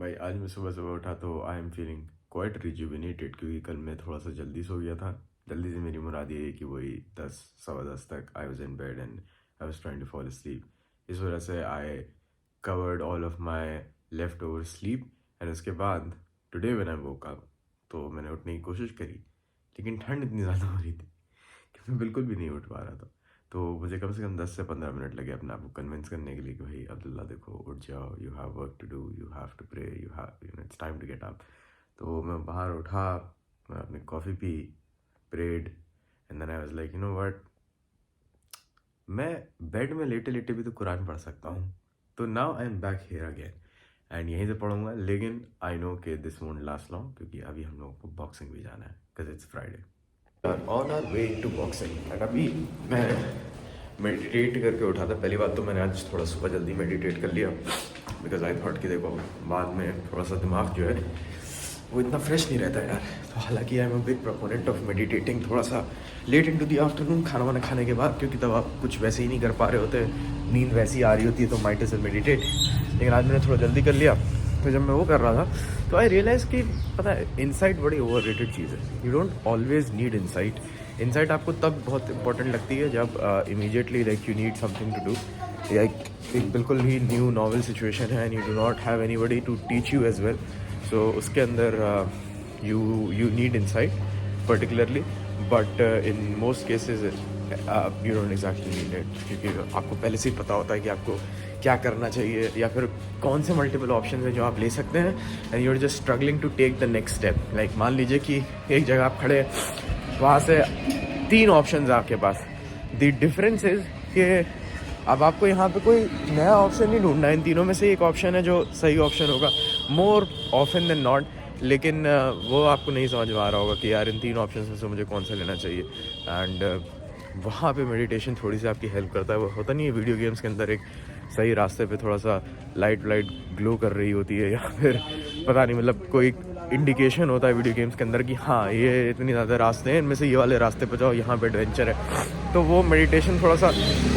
भाई आज मैं सुबह सुबह उठा तो I am feeling quite rejuvenated क्योंकि कल मैं थोड़ा सा जल्दी सो गया था। जल्दी से मेरी मुराद ये है कि वही 10 सवा 10 तक I was in bed and I was trying to fall sleep. इस वजह से I covered all of my left over sleep and उसके बाद today when I woke up तो मैंने उठने की कोशिश करी, लेकिन ठंड इतनी ज़्यादा हो रही थी कि मैं बिल्कुल भी नहीं उठ पा रहा था। तो मुझे कम से कम 10 से 15 मिनट लगे अपने आप को कन्विंस करने के लिए कि भाई अब्दुल्ला देखो उठ जाओ, you have work to do, you have to pray, it's time to get up. तो मैं बाहर उठा, मैं अपनी कॉफ़ी पी, prayed and then I was like you know what, मैं बेड में लेटे लेटे भी तो कुरान पढ़ सकता हूँ। तो now I am back here again and यहीं से पढ़ूंगा, लेकिन आई नो कि दिस वोंट लास्ट लॉन्ग क्योंकि अभी हम लोगों को बॉक्सिंग भी जाना है because it's Friday on our way to boxing. And अभी मैं मेडिटेट करके उठा था। पहली बात तो मैंने आज थोड़ा सुबह जल्दी मेडिटेट कर लिया बिकॉज आई थॉट कि देखो बाद में थोड़ा सा दिमाग जो है वो इतना फ्रेश नहीं रहता यार। तो हालांकि I am a big proponent of meditating थोड़ा सा लेट इनटू द आफ्टरनून खाना वाना खाने के बाद, क्योंकि तब आप कुछ वैसे ही नहीं कर पा रहे होते, नींद वैसी आ रही होती है तो माइट एज वेल मेडिटेट। लेकिन आज मैंने थोड़ा जल्दी कर लिया। तो जब मैं वो कर रहा था तो आई रियलाइज़ कि पता है इंसाइट बड़ी ओवर रेटेड चीज़ है। You don't always need insight. Insight आपको तब बहुत इंपॉर्टेंट लगती है जब immediately like you need something to do, like एक बिल्कुल ही न्यू नॉवल सिचुएशन है and you do not have anybody to teach you as well. So उसके अंदर you need insight particularly, but in most cases you don't exactly need it, क्योंकि आपको पहले से ही पता होता है कि आपको क्या करना चाहिए या फिर कौन से मल्टीपल ऑप्शन हैं जो आप ले सकते हैं and you are just struggling to take the next step. Like मान लीजिए कि एक जगह आप खड़े हैं, वहाँ से 3 ऑप्शन है आपके पास। द डिफरेंस इज कि अब आपको यहाँ पे कोई नया ऑप्शन नहीं ढूंढना है, इन तीनों में से एक ऑप्शन है जो सही ऑप्शन होगा मोर ऑफन देन नॉट, लेकिन वो आपको नहीं समझ में आ रहा होगा कि यार इन 3 ऑप्शन में से मुझे कौन सा लेना चाहिए। एंड वहाँ पे मेडिटेशन थोड़ी सी आपकी हेल्प करता है। वो होता नहीं है वीडियो गेम्स के अंदर एक सही रास्ते पे थोड़ा सा लाइट ग्लो कर रही होती है, या फिर पता नहीं मतलब कोई इंडिकेशन होता है वीडियो गेम्स के अंदर कि हाँ ये इतनी ज़्यादा रास्ते हैं, इनमें से ये वाले रास्ते पे जाओ, यहाँ पे एडवेंचर है। तो वो मेडिटेशन थोड़ा सा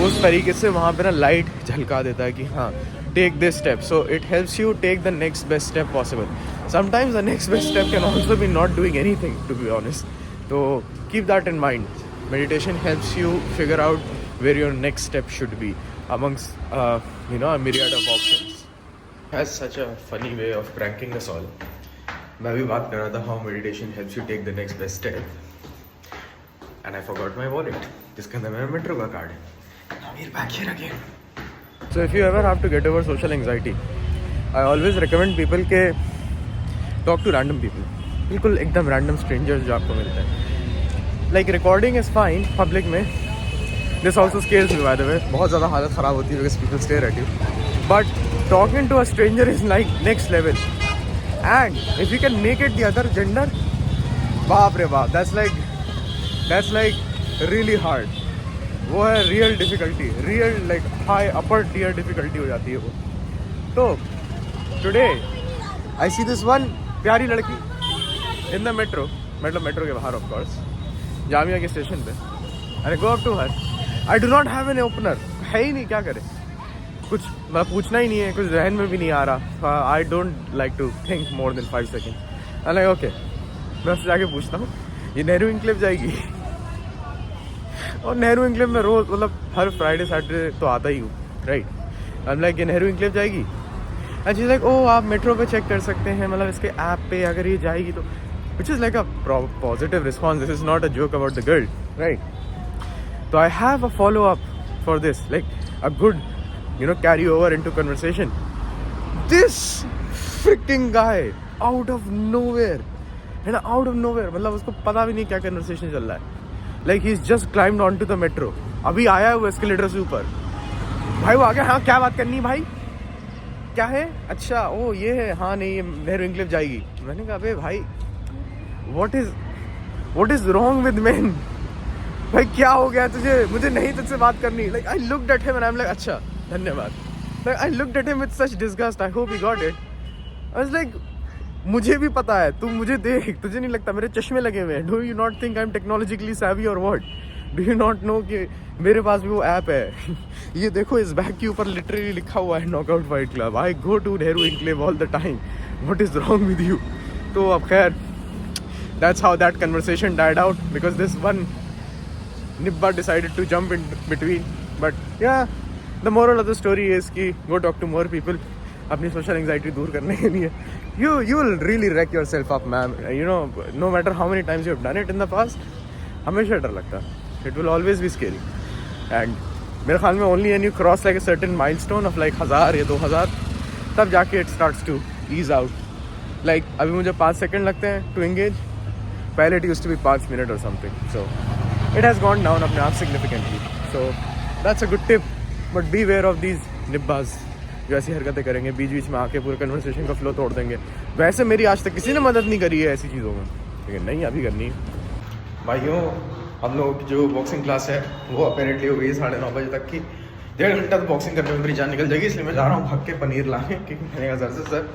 उस तरीके से वहाँ पे ना लाइट झलका देता है कि हाँ take this step, so it helps you take the next best step possible. Sometimes the next best step can also be not doing anything to be honest. तो keep that in mind. Meditation helps you figure out where your next step should be amongst a myriad of options. Has such a funny way of pranking us all. मैं भी बात कर रहा था how meditation helps you take the next best step and I forgot my wallet जिसके अंदर मेरा metro का कार्ड है। Now we're back here again. So if you ever have to get over social anxiety, I always recommend people के talk to random people, बिल्कुल एकदम random strangers जो आपको मिलते हैं। Like recording is fine public में, this also scares me by the way, बहुत ज़्यादा हालत ख़राब होती है because people stare at you, but talking to a stranger is like next level. And if you can make it the other gender, बाप रे बाप, दैट्स लाइक रियली हार्ड। वो है real difficulty, real like high upper tier difficulty हो जाती है वो। तो today I C this one प्यारी लड़की इन द मेट्रो, मतलब मेट्रो के बाहर ऑफ कोर्स, जामिया के स्टेशन पे। अरे go up to her, I do not have an opener, है ही नहीं, क्या करें, कुछ मैं पूछना ही नहीं है, कुछ जहन में भी नहीं आ रहा। I don't like to think more than 5 second. अरे ओके, मैं उससे जाके पूछता हूँ ये नेहरू इनक्लेव जाएगी? और नेहरू इनक्लेव में रोज मतलब हर फ्राइडे सैटरडे तो आता ही हूँ, राइट। आई एम लाइक ये नेहरू इनक्लेव जाएगी? And she is like oh आप मेट्रो पे चेक कर सकते हैं, मतलब इसके ऐप पे अगर ये जाएगी तो, which is like a positive response. This is not a joke about the girl, right? So I have a follow-up for this, like a good, carry over into conversation. This freaking guy out of nowhere, है ना, out of nowhere, मतलब उसको पता भी नहीं क्या conversation चल रहा है। Like he's just climbed onto the metro. अभी आया है वो escalator से ऊपर, भाई वो आ गया, हाँ क्या बात करनी है भाई, क्या है, अच्छा ओ ये है, हाँ नहीं ये नेहरू इनक्लेव जाएगी। मैंने कहा अबे भाई What is wrong with men? भाई क्या हो गया तुझे, मुझे नहीं तुझसे बात करनी। Like I looked at him and I'm like अच्छा धन्यवाद। Like I looked at him with such disgust. I hope he got it. I was like मुझे भी पता है, तू मुझे देख, तुझे नहीं लगता मेरे चश्मे लगे हुए हैं? Do you not think I'm technologically savvy or what? Do you not know कि मेरे पास भी वो ऐप है। ये देखो इस बैग के ऊपर लिटरली लिखा हुआ है knockout fight club. I go to Nehru enclave all the time. What is wrong with you. तो अब खैर, that's how that conversation died out because this one Nibba decided to jump in between. But yeah, the moral of the story is कि go talk to more people अपनी social anxiety दूर करने के लिए. You will really wreck yourself up, man. You know, no matter how many times you have done it in the past, हमेशा डर लगता है. It will always be scary. And मेरे ख्याल में only when you cross like a certain milestone of like 1000 या 2000, तब जाके it starts to ease out. Like अभी मुझे 5 सेकंड लगते हैं to engage. पहले it used to be 5 minutes or something. So it has gone down अपने आप significantly. So that's a good tip. But beware of these nibbas जो ऐसी हरकतें करेंगे, बीच बीच में आके पूरे कन्वर्सेशन का फ्लो तोड़ देंगे. वैसे मेरी आज तक किसी ने मदद नहीं करी है ऐसी चीज़ों में, लेकिन नहीं अभी करनी है. भाइयों, हम लोग जो बॉक्सिंग क्लास है वो अपेरेंटली हो गई 9:30 बजे तक की. 1.5 घंटा तो बॉक्सिंग करने में मेरी जान निकल जाएगी, इसलिए मैं जा रहा हूँ भाग के पनीर लाने. क्योंकि मैंने कहा सर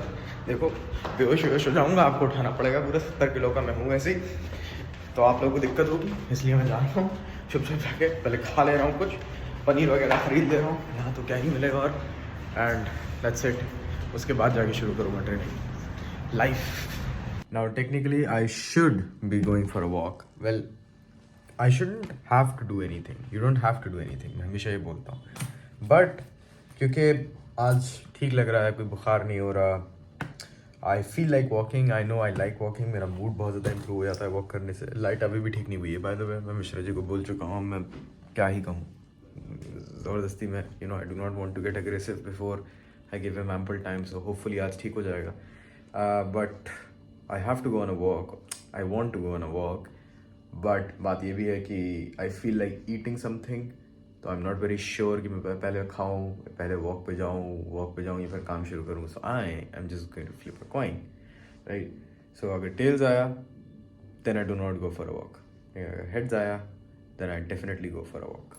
देखो बेहोश हो जाऊँगा, आपको उठाना पड़ेगा, पूरा 70 किलो का मैं हूँ वैसे ही, तो आप लोगों को दिक्कत होगी, इसलिए मैं जा रहा हूँ. चुप जाके पहले खा ले रहा हूँ, कुछ पनीर वगैरह ख़रीद ले रहा हूँ, यहाँ तो क्या ही मिलेगा. और एंड दैट्स इट. उसके बाद जाके शुरू करूँगा training life. Now technically I should be going for a walk. Well, I shouldn't have to do anything. You don't have to do anything, मैं हमेशा ये बोलता हूँ. बट क्योंकि आज ठीक लग रहा है, कोई बुखार नहीं हो रहा, आई feel like walking. I know I like walking. मेरा मूड बहुत ज़्यादा इंप्रूव हो जाता है वॉक करने से. लाइट अभी भी ठीक नहीं हुई है बाय द वे. मैं मिश्रा जी को बोल चुका हूँ, मैं क्या ही कहूँ, ज़बरदस्ती में. You know, I do not want to get aggressive before I give him ample time. So hopefully आज ठीक हो जाएगा. But I have to go on a walk. I want to go on a walk. But बात ये भी है कि I feel like eating something, तो I am not very sure कि मैं पहले खाऊं, पहले वॉक पे जाऊं या फिर काम शुरू करूं. So I am just going to flip a coin, right. So अगर टेल्स आया then I do not go for a walk. अगर हेड्स आया then I definitely go for a walk.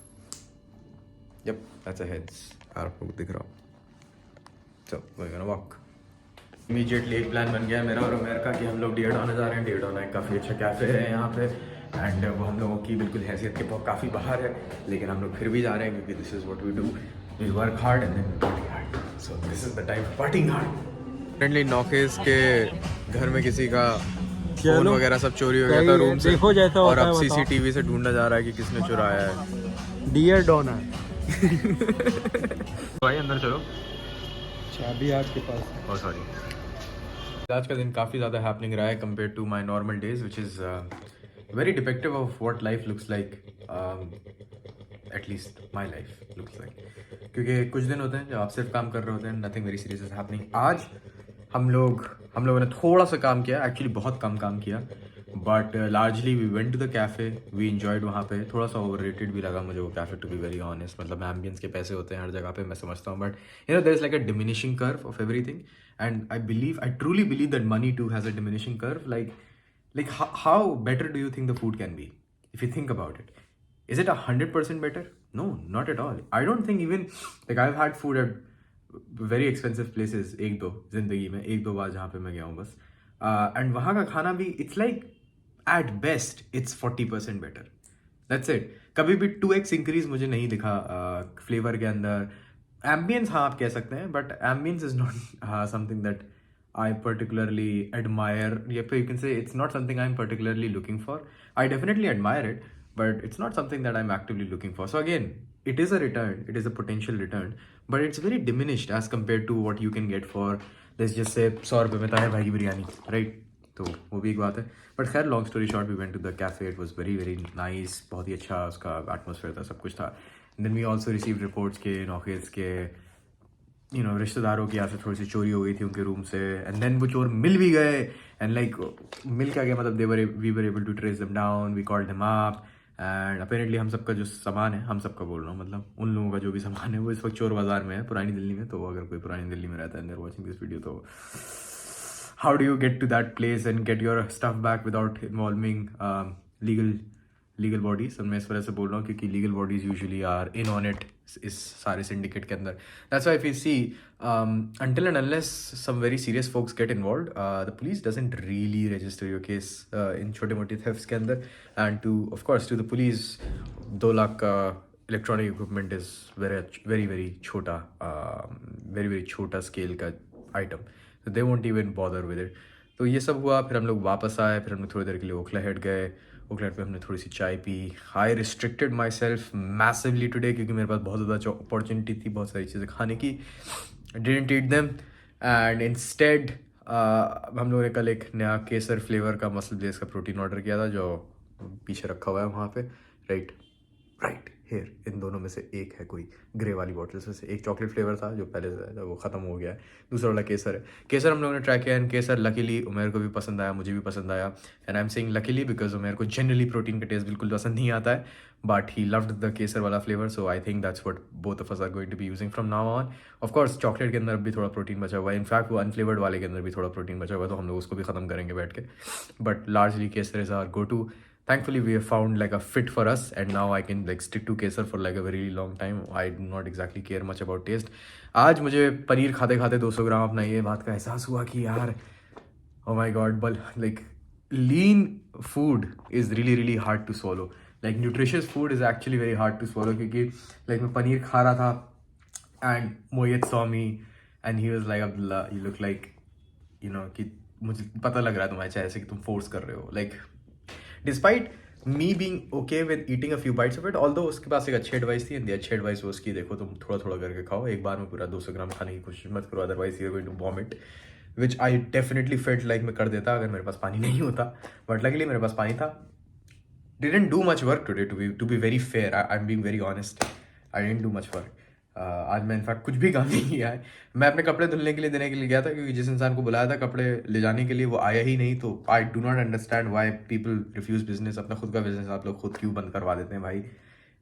Yup, that's a heads. आपको दिख रहा हो. So going on a walk. Immediately एक plan बन गया मेरा और उमेर का कि हम लोग डियरडॉन जा रहे हैं. डियरडॉन एक काफ़ी अच्छा कैफ़े है यहाँ पे, एंड वो हम लोगों की बिल्कुल हैसियत के बहुत काफ़ी बाहर है, लेकिन हम लोग फिर भी जा रहे हैं क्योंकि this is what we do. We work hard and then party hard. So this is the time for partying hard. Friendly नॉकेस के घर में किसी का फोन वगैरह सब चोरी हो गया था रूम से, देखो जैसा और अब सीसीटीवी से ढूंढा जा रहा है कि किसने चुराया है. डियरडॉन है. भाई अंदर चलो, चाबी आपके पास. Oh sorry. आज का दिन काफ़ी ज़्यादा हैपनिंग रहा है compare to my normal days, which is very depictive of what life looks like. At least my life looks like. क्योंकि कुछ दिन होते हैं जब आप सिर्फ काम कर रहे होते हैं, nothing very serious is happening. आज हम लोगों ने थोड़ा सा काम किया, एक्चुअली बहुत कम काम किया, but largely we went to the cafe. We enjoyed वहाँ पे. थोड़ा सा ओवररेटेड भी लगा मुझे वो cafe, to be very honest. मतलब एम्बियंस के पैसे होते हैं हर जगह पे, मैं समझता हूँ, but you know there is like a diminishing curve of everything. And I truly believe that money too has a diminishing curve. Like how better do you think the food can be? If you think about it, is it 100% better? No, not at all. I don't think even like I've had food at very expensive places एक दो जिंदगी में, एक दो बार जहाँ पे मैं गया हूँ बस. And वहाँ का खाना भी it's like at best it's 40% better. That's it. कभी भी 2x increase मुझे नहीं दिखा फ्लेवर के अंदर. एम्बियंस हाँ आप कह सकते हैं, but ambience is not something that I particularly admire, या फिर you can say it's not something I am particularly looking for. I definitely admire it, but it's not something that I am actively looking for. So again it is a return, it is a potential return, but it's very diminished as compared to what you can get for, let's just say 100 रुपये में ताया भाई की biryani, right. तो वो भी एक बात है. बट खैर long story short, we went to the cafe. It was very very nice. बहुत ही अच्छा उसका एटमोसफेयर था, सब कुछ था. Then we also receive reports के नौकेज के यू नो रिश्तेदारों की यहाँ से थोड़ी सी चोरी हो गई थी उनके रूम से. एंड देन वो चोर मिल भी गए. एंड लाइक मिल क्या गया, मतलब we were able to trace them down. We called them up. And apparently हम सबका जो सामान है, हम सबका बोल रहा हूँ, मतलब उन लोगों का जो भी सामान है, वो इस वक्त चोर बाजार में है, पुरानी दिल्ली में. तो अगर कोई पुरानी दिल्ली में रहता है and they are watching this video, तो how do you get to that place and get your stuff back without involving legal bodies. और मैं इस वजह से बोल रहा हूँ क्योंकि legal bodies usually are in on it इस सारे सिंडिकेट के अंदर. That's why if you see until and unless some very serious folks get involved, the police doesn't really register your case in छोटे मोटे thefts के अंदर. And of course to the police 2 lakh का electronic equipment is very very छोटा very very छोटा scale का item. तो they won't even bother with it. तो ये सब हुआ, फिर हम लोग वापस आए, फिर हम लोग थोड़ी देर के लिए ओखला हेड गए। ओखला हेड पे हमने थोड़ी सी चाय P. I restricted my self massively today, क्योंकि मेरे पास बहुत ज़्यादा अपॉर्चुनिटी थी बहुत सारी चीज़ें खाने की। Didn't eat them and instead हम लोगों ने कल एक नया केसर फ्लेवर का मसल ब्लेस का प्रोटीन ऑर्डर किया था, जो पीछे रखा हुआ है वहाँ पे, राइट हेयर। इन दोनों में से एक है कोई ग्रे वाली बॉटल्स में से, एक चॉकलेट फ्लेवर था जो पहले से था, वो ख़त्म हो गया है, दूसरा वाला केसर है। केसर हम लोगों ने ट्राई किया एंड केसर लकीली उमेर को भी पसंद आया, मुझे भी पसंद आया। And I am saying luckily because Umer को जनरली प्रोटीन का टेस्ट बिल्कुल पसंद नहीं आता है, but he loved the kesar वाला flavour, so I think that's what both of us are going to be using from now on. Of course chocolate के अंदर भी थोड़ा प्रोटीन बचा हुआ है, इनफैक्ट वो अनफ्लेवर्ड वाले के अंदर भी थोड़ा प्रोटीन बचा हुआ है, तो हम लोग उसको भी ख़त्म करेंगे बैठ के। But largely kesar is our go to. Thankfully we have found like a fit for us, and now I can like stick to kesar for like a very long time. I do not exactly care much about taste. आज मुझे पनीर खाते खाते 200 ग्राम अपना ये बात का एहसास हुआ कि यार oh my god, but like lean food is really hard to swallow. Like nutritious food is actually very hard to swallow, क्योंकि like मैं पनीर खा रहा था and Moyet saw me and he was like Abdullah you look like you know कि मुझे पता लग रहा है तुम्हारे चेहरे से कि तुम फोर्स कर रहे हो। like despite me being okay with eating a few bytes of it, although उसके पास एक अच्छी एडवाइस थी, एंड द अच्छी एडवाइस वो उसकी देखो तुम थोड़ा थोड़ा करके खाओ, एक बार में पूरा 200 ग्राम खाने की कोशिश मत करो, otherwise you are going to vomit, which I definitely felt like मैं कर देता अगर मेरे पास पानी नहीं होता, बट लकीली मेरे पास पानी था। Didn't do much work today to be very fair, I am being very honest, I didn't do much work. आज मैं इनफैक्ट कुछ भी काम नहीं किया है। मैं अपने कपड़े धुलने के लिए देने के लिए गया था, क्योंकि जिस इंसान को बुलाया था कपड़े ले जाने के लिए वो आया ही नहीं, तो I do not understand why people refuse business. अपना खुद का बिजनेस आप लोग खुद क्यों बंद करवा देते हैं भाई?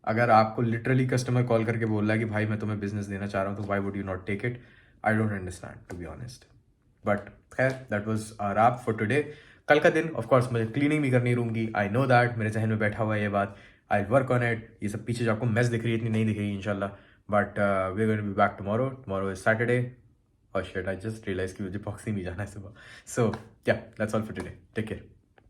अगर आपको लिटरली कस्टमर कॉल करके बोल रहा है कि भाई मैं तुम्हें बिजनेस देना चाह रहा हूँ, तो why would you not take it? I don't understand to be honest. But खैर that was our wrap for today. कल का दिन ऑफकोर्स मुझे क्लीनिंग भी करनी रूम की, आई नो दैट, मेरे जहन में बैठा हुआ है ये बात, आई वर्क ऑन इट। ये सब पीछे जो आपको मेस दिख रही है इतनी नहीं दिखेगी इंशाल्लाह, but we're going to be back tomorrow. Tomorrow is Saturday. Oh shit, I just realized कि मुझे बॉक्सिंग भी जाना है सुबह. So yeah, that's all for today. Take care.